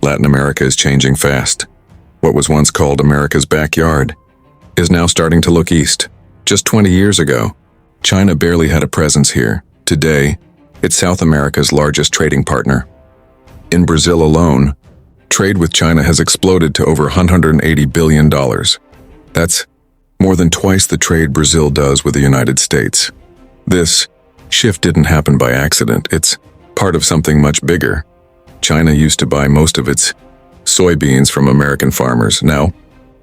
Latin America is changing fast. What was once called America's backyard is now starting to look east. Just 20 years ago, China barely had a presence here. Today, it's South America's largest trading partner. In Brazil alone, trade with China has exploded to over $180 billion. That's more than twice the trade Brazil does with the United States. This shift didn't happen by accident. It's part of something much bigger. China used to buy most of its soybeans from American farmers. Now,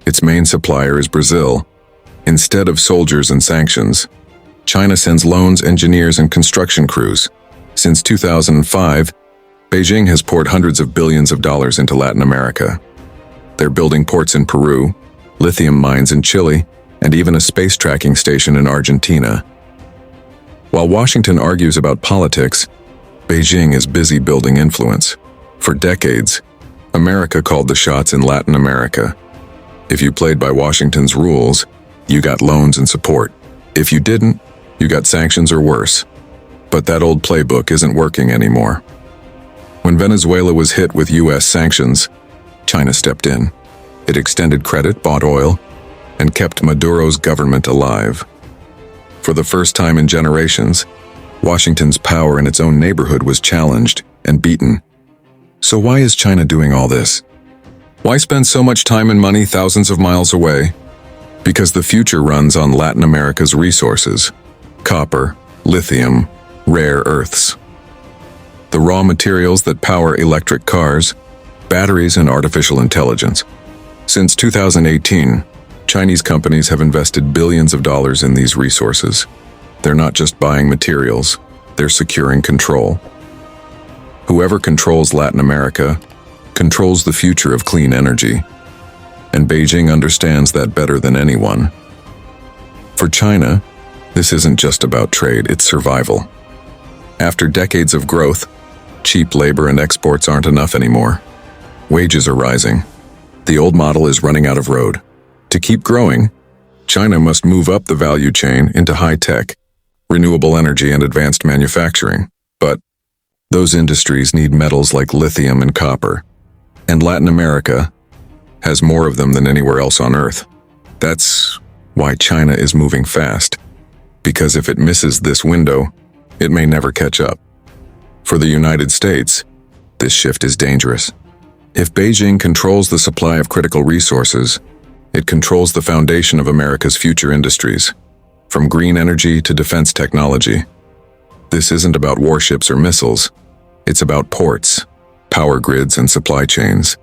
its main supplier is Brazil. Instead of soldiers and sanctions, China sends loans, engineers, and construction crews. Since 2005, Beijing has poured hundreds of billions of dollars into Latin America. They're building ports in Peru, lithium mines in Chile, and even a space tracking station in Argentina. While Washington argues about politics, Beijing is busy building influence. For decades, America called the shots in Latin America. If you played by Washington's rules, you got loans and support. If you didn't, you got sanctions or worse. But that old playbook isn't working anymore. When Venezuela was hit with US sanctions, China stepped in. It extended credit, bought oil, and kept Maduro's government alive. For the first time in generations, Washington's power in its own neighborhood was challenged and beaten. So why is China doing all this? Why spend so much time and money thousands of miles away? Because the future runs on Latin America's resources: copper, lithium, rare earths. The raw materials that power electric cars, batteries, and artificial intelligence. Since 2018, Chinese companies have invested billions of dollars in these resources. They're not just buying materials, they're securing control. Whoever controls Latin America controls the future of clean energy, and Beijing understands that better than anyone. For China, this isn't just about trade, it's survival. After decades of growth, cheap labor and exports aren't enough anymore. Wages are rising. The old model is running out of road. To keep growing, China must move up the value chain into high-tech, renewable energy, and advanced manufacturing. But those industries need metals like lithium and copper, and Latin America has more of them than anywhere else on Earth. That's why China is moving fast, because if it misses this window, it may never catch up. For the United States, this shift is dangerous. If Beijing controls the supply of critical resources, it controls the foundation of America's future industries, from green energy to defense technology. This isn't about warships or missiles. It's about ports, power grids, and supply chains.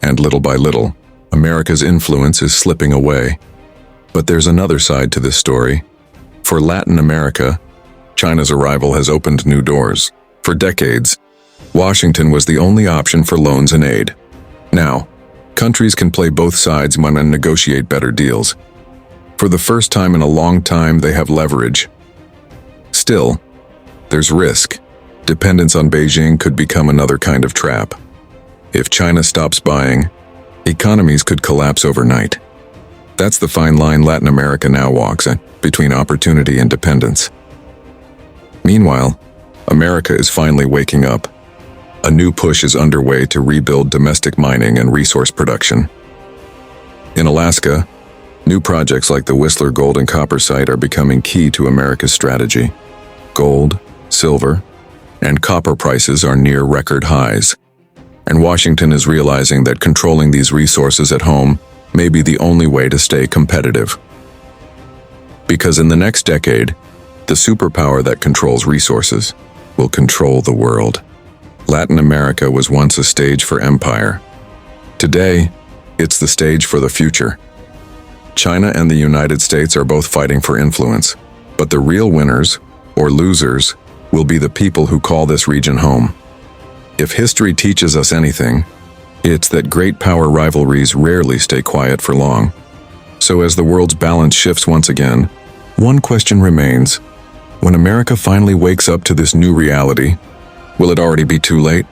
And little by little, America's influence is slipping away. But there's another side to this story. For Latin America, China's arrival has opened new doors. For decades, Washington was the only option for loans and aid. Now, countries can play both sides and negotiate better deals. For the first time in a long time, they have leverage. Still, there's risk. Dependence on Beijing could become another kind of trap. If China stops buying, economies could collapse overnight. That's the fine line Latin America now walks between opportunity and dependence. Meanwhile, America is finally waking up. A new push is underway to rebuild domestic mining and resource production. In Alaska, new projects like the Whistler Gold and Copper site are becoming key to America's strategy. Gold, silver, and copper prices are near record highs, and Washington is realizing that controlling these resources at home may be the only way to stay competitive. Because in the next decade, the superpower that controls resources will control the world. Latin America was once a stage for empire. Today, it's the stage for the future. China and the United States are both fighting for influence, but the real winners, or losers, will be the people who call this region home. If history teaches us anything, it's that great power rivalries rarely stay quiet for long. So as the world's balance shifts once again, one question remains: when America finally wakes up to this new reality, will it already be too late?